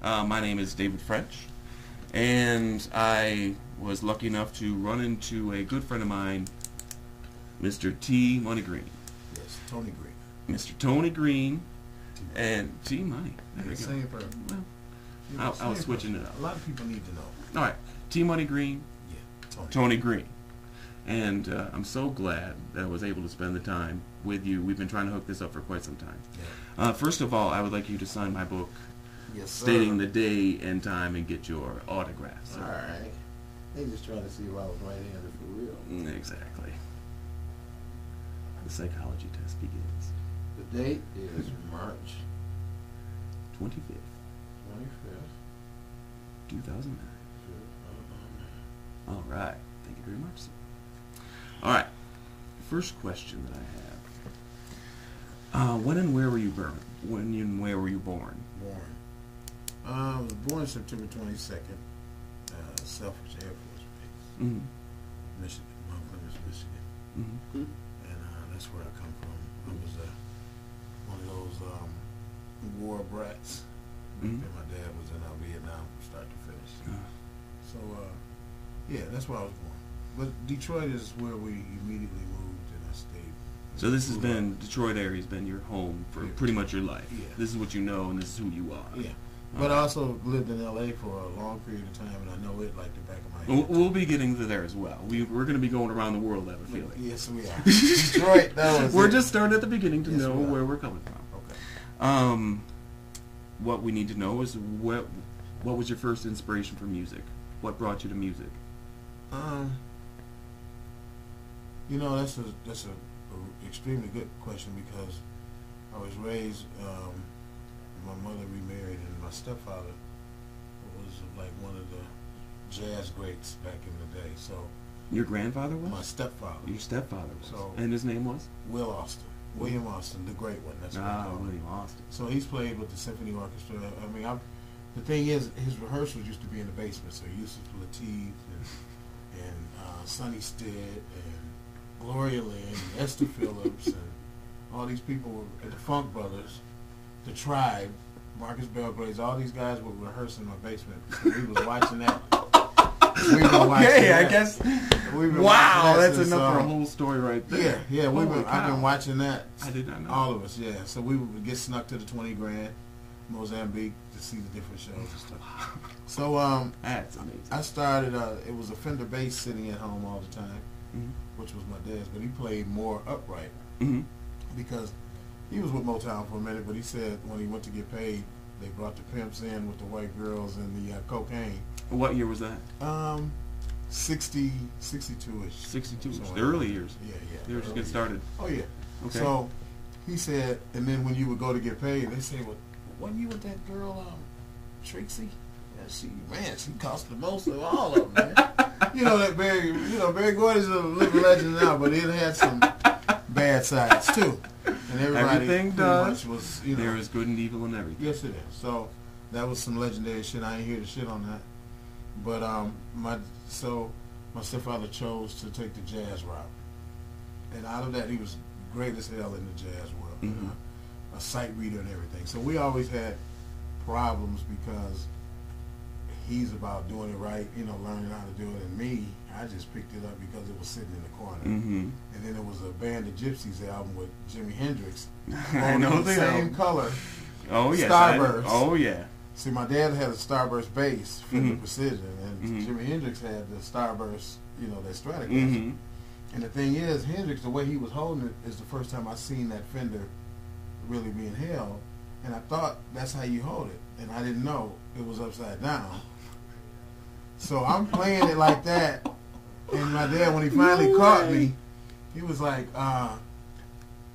My name is David French, and I was lucky enough to run into a good friend of mine, Mr. T. Money Green. Yes, Tony Green. Mr. Tony Green and T. Money. There we go. Same person. Well, I was switching it up. A lot of people need to know. All right, T. Money Green. Yeah, Tony Green. And I'm so glad that I was able to spend the time with you. We've been trying to hook this up for quite some time. Yeah. First of all, I would like you to sign my book, yes, stating the day and time, and get your autograph. All right. They just trying to see if I was right-handed for real. Exactly. The psychology test begins. The date is March 25th, 2009. All right. Thank you very much, sir. All right. First question that I have. When and where were you born? When and where were you born? I was born September 22nd, Selfridge Air Force Base, Mm-hmm. Michigan, Mount Clemens, Michigan. Mm-hmm. And that's where I come from. I was one of those war brats. Mm-hmm. And my dad was in Vietnam from start to finish. So, yeah, that's where I was born. But Detroit is where we immediately moved, and I stayed. So this has been, Detroit area has been your home for pretty much your life. Yeah. This is what you know, and this is who you are. Yeah. But I also lived in L.A. for a long period of time, and I know it like the back of my head. We'll be getting to there as well. We're going to be going around the world, I have a feeling. Yes, we are. Detroit, that was We're it. just starting at the beginning to Yes, know we are. where we're coming from. Okay. What we need to know is what was your first inspiration for music? What brought you to music? You know, that's a extremely good question because I was raised. My mother remarried, and my stepfather was like one of the jazz greats back in the day. So Your grandfather was? my stepfather, Your stepfather was. So- And his name was? William Austin, the great one. That's what I call him. William Austin. So he's played with the symphony orchestra. I mean, the thing is, his rehearsals used to be in the basement. So Yusuf Lateef and Sonny Stitt and Gloria Lynn and Esther Phillips and all these people were the Funk Brothers, the Tribe, Marcus Belgrade's. All these guys were rehearsing in my basement. So we was watching that. Okay, I guess. Wow, that's since, enough for a whole story right there. Yeah. I've been watching that. I did not know. All of us, yeah. So we would get snuck to the 20 Grand, Mozambique, to see the different shows and stuff. So That's amazing. I started. It was a Fender bass sitting at home all the time, Mm-hmm. which was my dad's, but he played more upright Mm-hmm. because he was with Motown for a minute. But he said when he went to get paid, they brought the pimps in with the white girls and the cocaine. What year was that? 62-ish. 62. Somewhere The early around. years. Yeah. They were just early getting started. years. Oh yeah. Okay. So he said, and then when you would go to get paid, they say, "Well, wasn't you with that girl, Trixie? Yeah, she cost the most of all of them, man." That Barry Gordy's a living legend now, but it had some bad sides too. And everybody Everything pretty does. much was, There is good and evil in everything. Yes, it is. So that was some legendary shit. I ain't here to shit on that. But my stepfather chose to take the jazz route, and out of that, he was great as hell in the jazz world, Mm-hmm. a sight reader and everything. So we always had problems because he's about doing it right, learning how to do it, and me, I just picked it up because it was sitting in the corner. Mm-hmm. And then it was a Band of Gypsies album with Jimi Hendrix. I know the they same are. color. Oh yes. Starburst. Oh yeah. See, my dad had a Starburst bass for the Mhm. Precision, and Mhm. Jimi Hendrix had the Starburst, that Stratocaster. Mm-hmm. And the thing is, Hendrix, the way he was holding it is the first time I seen that Fender really being held, and I thought that's how you hold it, and I didn't know it was upside down. So I'm playing it like that, and my dad, when he finally caught me, he was like,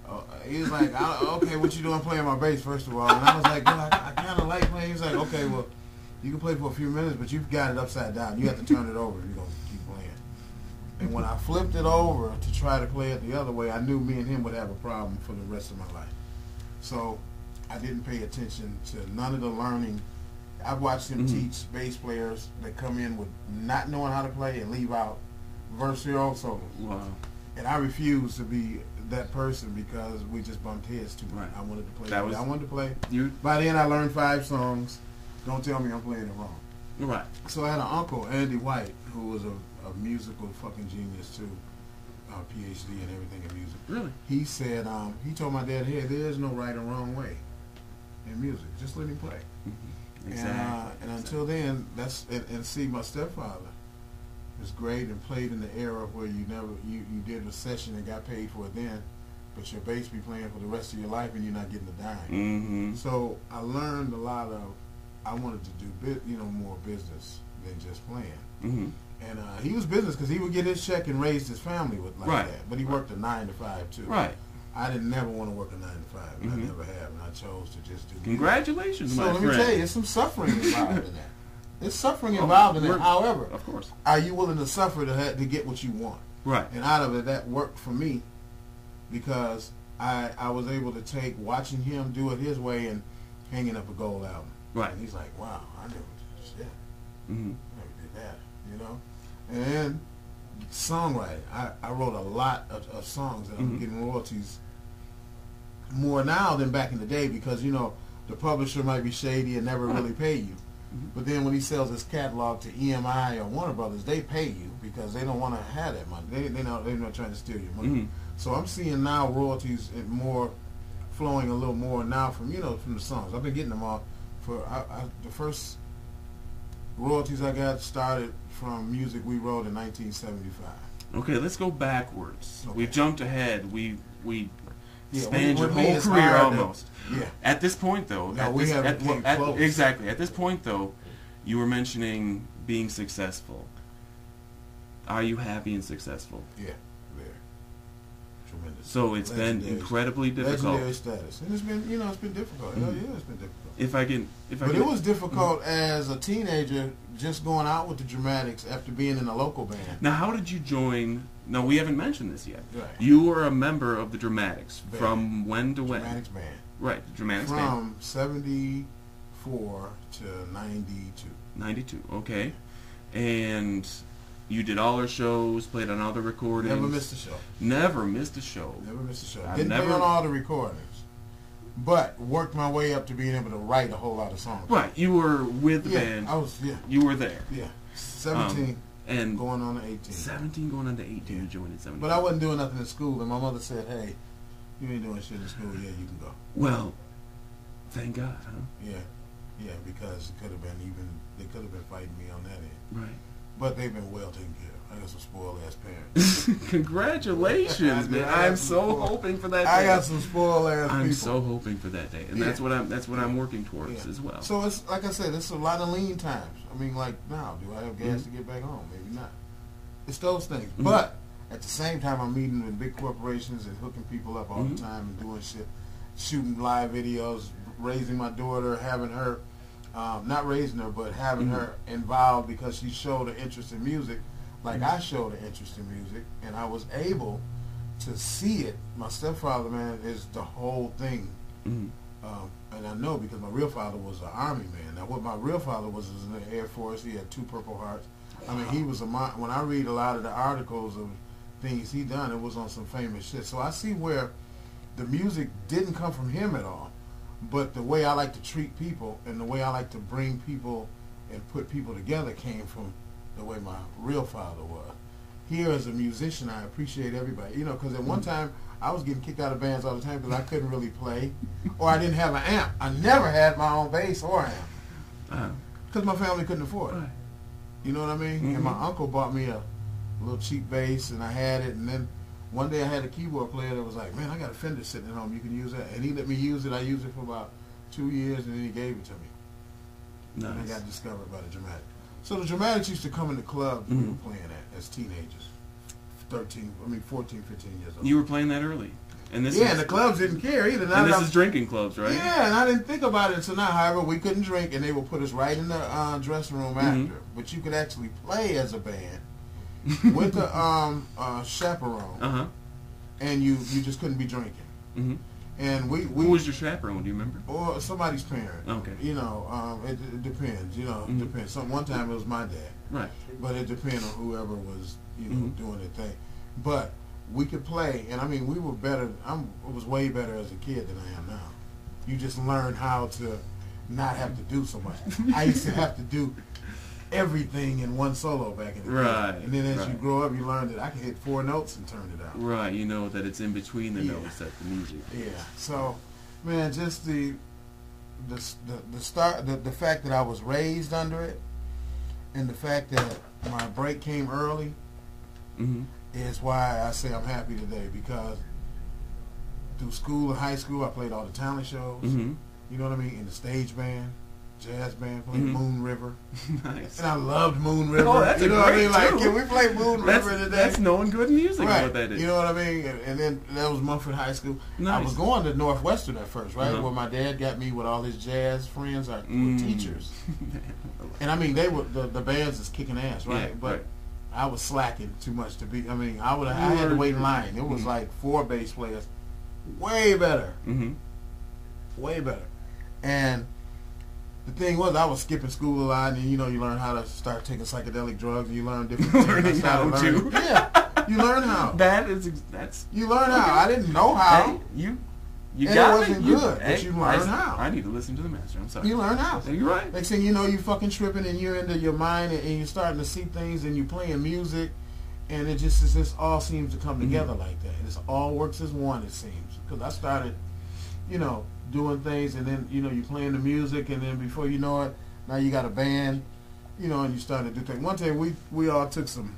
okay, what you doing playing my bass, first of all? And I was like, well, I kind of like playing. He was like, okay, well, you can play for a few minutes, but you've got it upside down. You have to turn it over if you're going to keep playing. And when I flipped it over to try to play it the other way, I knew me and him would have a problem for the rest of my life. So I didn't pay attention to none of the learning. I've watched him teach bass players that come in with not knowing how to play and leave out virtuoso solos. Wow. And I refused to be that person because we just bumped heads too much. Right. I wanted to play. That was- I wanted to play. You By then, I learned 5 songs, Don't tell me I'm playing it wrong. Right. So I had an uncle, Andy White, who was a musical fucking genius too, PhD and everything in music. Really? He said, he told my dad, "Hey, there is no right or wrong way in music. Just let him play." Mm-hmm. Exactly. And until then, and see, my stepfather was great and played in the era where you did a session and got paid for it then, but your bass be playing for the rest of your life and you're not getting a dime. Mm-hmm. So I learned a lot of. I wanted to do more business than just playing. Mm-hmm. And he was business because he would get his check and raise his family with Right. that. But he worked a 9 to 5 too. Right. I didn't never want to work a 9 to 5, and Mm-hmm. I never have, and I chose to just do. Congratulations, So my let friend. me tell you, there's some suffering involved in that. There's suffering involved in it. However, of course, are you willing to suffer to get what you want? right. And out of it, that worked for me because I was able to take watching him do it his way and hanging up a gold album. Right. And he's like, "Wow, I never did shit. Mm-hmm. Never did that," you know. And songwriting, I wrote a lot of songs, and I'm Mm-hmm. getting royalties more now than back in the day because the publisher might be shady and never really pay you. Mm-hmm. But then when he sells his catalog to EMI or Warner Brothers, they pay you because they don't want to have that money. They're not trying to steal your money. Mm-hmm. So I'm seeing now royalties and more flowing a little more now from the songs. I've been getting them all for the first royalties I got started from music we wrote in 1975. Okay, let's go backwards. Okay. We've jumped ahead. We Yeah, spanned your with me, whole it's career hard to- almost. Yeah. At this point, though, No, we haven't came close. exactly. At this point, though, you were mentioning being successful. Are you happy and successful? Yeah, very tremendous. So it's been Legendary- incredibly difficult. Legendary status, and it's been it's been difficult. Hell yeah, it's been difficult. But It was difficult as a teenager, just going out with the Dramatics after being in a local band. Now, how did you join? No, we haven't mentioned this yet. Right. You were a member of the Dramatics Band. from when to when? Dramatics band. Right, the Dramatics band. From 74 to 92. 92, okay. And you did all our shows, played on all the recordings. Never missed a show. Never missed a show. Never missed a show. I've Didn't play never- on all the recordings, but worked my way up to being able to write a whole lot of songs. Right, you were with the Yeah, band. I was. Yeah, You were there. yeah. 17 And going on to 18. 17 going on to 18, Yeah. you joined at 17. But I wasn't doing nothing in school, and my mother said, "Hey, you ain't doing shit in school. Yeah, you can go." Well, thank God, huh? Yeah, because they could have been fighting me on that end. Right. But they've been well taken care of. I got some spoiled ass parents. Congratulations, man. I got I'm some so spoiled- hoping for that day. I got some spoiled ass I'm people. so hoping for that day. And Yeah. that's what I'm working towards Yeah. as well. So it's like I said, it's a lot of lean times. I mean, like now, do I have gas to get back home? Maybe not. It's those things. Mhm. But at the same time, I'm meeting with big corporations and hooking people up all Mhm. the time and doing shit, shooting live videos, raising my daughter, having her, not raising her, but having Mhm. her involved because she showed an interest in music, like I showed an interest in music, and I was able to see it. My stepfather, man, is the whole thing. Mhm. And I know because my real father was an Army man. Now, what my real father was in the Air Force. He had 2 Purple Hearts. I mean, he was when I read a lot of the articles of things he done, it was on some famous shit. So I see where the music didn't come from him at all, but the way I like to treat people and the way I like to bring people and put people together came from the way my real father was. Here as a musician, I appreciate everybody, because at one time I was getting kicked out of bands all the time because I couldn't really play, or I didn't have an amp. I never had my own bass or amp because my family couldn't afford it. Right. You know what I mean? Mhm. And my uncle bought me a little cheap bass, and I had it. And then one day I had a keyboard player that was like, "Man, I got a Fender sitting at home. You can use that." And he let me use it. I used it for about 2 years, and then he gave it to me. And I Nice. got discovered by the Dramatics. So the Dramatics used to come in the club we were Mhm. playing at as teenagers. 14, 15 years old. You were playing that early. And this Yeah, is, and the clubs didn't care either. Now and that this I'm- is drinking clubs, right? Yeah, and I didn't think about it until now. However, we couldn't drink, and they would put us right in the dressing room Mhm. after. But you could actually play as a band with a chaperone, Uh-huh. and you just couldn't be drinking. Mm-hmm. And we Who was your chaperone? Do you remember? or somebody's parent. Okay. It depends. Mhm. Depends. One time it was my dad, Right. but it depended on whoever was Mhm. doing the thing. But we could play, and I mean we were better. I was way better as a kid than I am now. You just learn how to not have to do so much. I used to have to do everything in one solo back in the day. Right. And then as you right. grow up, you learn that I can hit 4 notes and turn it out. Right, you know that it's in between the Yeah. notes that the music. Yeah. So, man, just the fact that I was raised under it, and the fact that my break came early Mm-hmm. is why I say I'm happy today, because through school and high school I played all the talent shows. Mm-hmm. You know what I mean? In the stage band, jazz band, played Mhm. Moon River. Nice. And I loved Moon River. Oh, that's you a know what I great mean? Like, tune. can we play Moon River today? That's knowing good music. Right. What that is. You know what I mean? And then that was Mumford High School. I Nice. was going to Northwestern at first, right? Uh-huh. Where my dad got me with all his jazz friends were teachers. Mm. And I mean, they were the bands is kicking ass, right? Yeah, but right. I was slacking too much to be. I mean, I had to wait in line. It was Mhm. like 4 bass players, way better, Mm-hmm. way better. And the thing was, I was skipping school a lot, and you know, you learn how to start taking psychedelic drugs, and you learn different things. Learning I started how learning- to. Yeah, you learn how. That's. You learn how. Okay. I didn't know how. Hey, you And it got wasn't me. good, but you learn how. I need to listen to the master. I'm sorry. You learn how. You're right. Next thing you know, you fucking tripping, and you're into your mind, and you're starting to see things, and you're playing music, and it just all seems to come together like that. It all works as one, it seems. Because I started, you know, doing things, and then you know, you're playing the music, and then before you know it, now you got a band, you know, and you starting to do things. One time we all took some.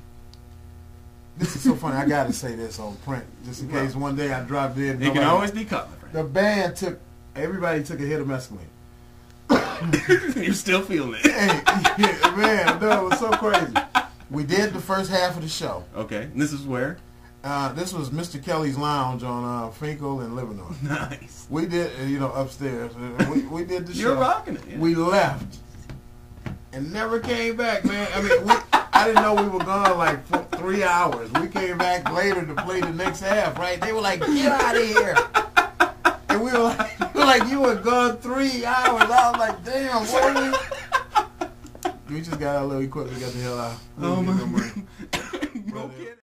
This is so funny. I got to say this on print, just in case one day I dropped in. It can always be cut, my friend. The band everybody took a hit of mescaline. You're still feeling it. Hey, yeah, man, no, it was so crazy. We did the first half of the show. Okay, and this is where? This was Mr. Kelly's Lounge on Finkel and Livernois. Nice. We did, you know, upstairs. We did the show. You're rocking it. Yeah. We left and never came back, man. I mean, I didn't know we were gone like 3 hours. We came back later to play the next half, right? They were like, get out of here. And we were like, you were gone 3 hours. I was like, damn, boy. We just got our little equipment, got the hell out. Oh, my. Money. No kidding.